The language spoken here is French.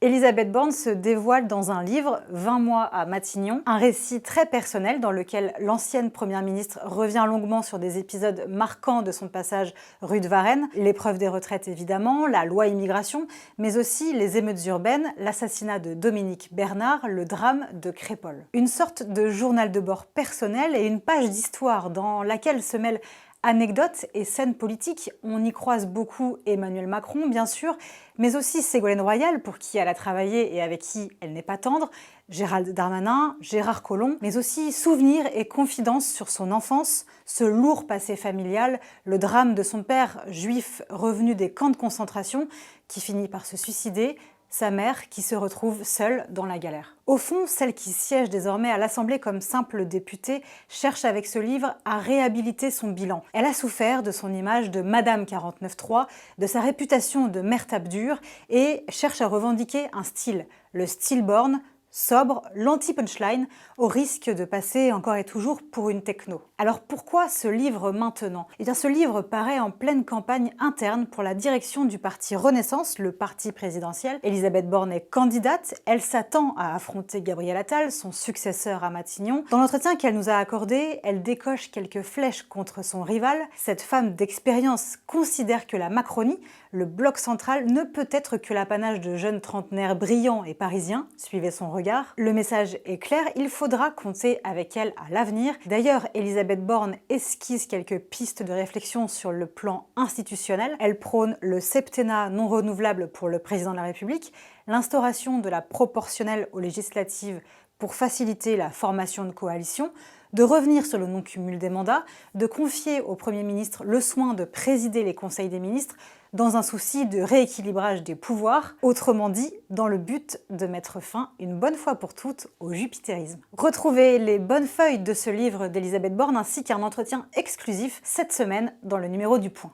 Elisabeth Borne se dévoile dans un livre, 20 mois à Matignon, un récit très personnel dans lequel l'ancienne première ministre revient longuement sur des épisodes marquants de son passage rue de Varennes, l'épreuve des retraites évidemment, la loi immigration, mais aussi les émeutes urbaines, l'assassinat de Dominique Bernard, le drame de Crépol. Une sorte de journal de bord personnel et une page d'histoire dans laquelle se mêlent anecdotes et scènes politiques. On y croise beaucoup Emmanuel Macron, bien sûr, mais aussi Ségolène Royal, pour qui elle a travaillé et avec qui elle n'est pas tendre, Gérald Darmanin, Gérard Collomb, mais aussi souvenirs et confidences sur son enfance, ce lourd passé familial, le drame de son père juif revenu des camps de concentration, qui finit par se suicider, sa mère qui se retrouve seule dans la galère. Au fond, celle qui siège désormais à l'Assemblée comme simple députée cherche avec ce livre à réhabiliter son bilan. Elle a souffert de son image de Madame 49.3, de sa réputation de mère tape dure et cherche à revendiquer un style, le style Borne, sobre, l'anti-punchline, au risque de passer encore et toujours pour une techno. Alors pourquoi ce livre maintenant? Eh bien ce livre paraît en pleine campagne interne pour la direction du parti Renaissance, le parti présidentiel. Elisabeth Borne est candidate, elle s'attend à affronter Gabriel Attal, son successeur à Matignon. Dans l'entretien qu'elle nous a accordé, elle décoche quelques flèches contre son rival. Cette femme d'expérience considère que la Macronie, le bloc central, ne peut être que l'apanage de jeunes trentenaires brillants et parisiens. Suivez son regard. Le message est clair, il faudra compter avec elle à l'avenir. D'ailleurs, Elisabeth Borne esquisse quelques pistes de réflexion sur le plan institutionnel. Elle prône le septennat non renouvelable pour le président de la République, l'instauration de la proportionnelle aux législatives pour faciliter la formation de coalition, de revenir sur le non-cumul des mandats, de confier au Premier ministre le soin de présider les conseils des ministres dans un souci de rééquilibrage des pouvoirs, autrement dit, dans le but de mettre fin une bonne fois pour toutes au jupitérisme. Retrouvez les bonnes feuilles de ce livre d'Elisabeth Borne ainsi qu'un entretien exclusif cette semaine dans le numéro du Point.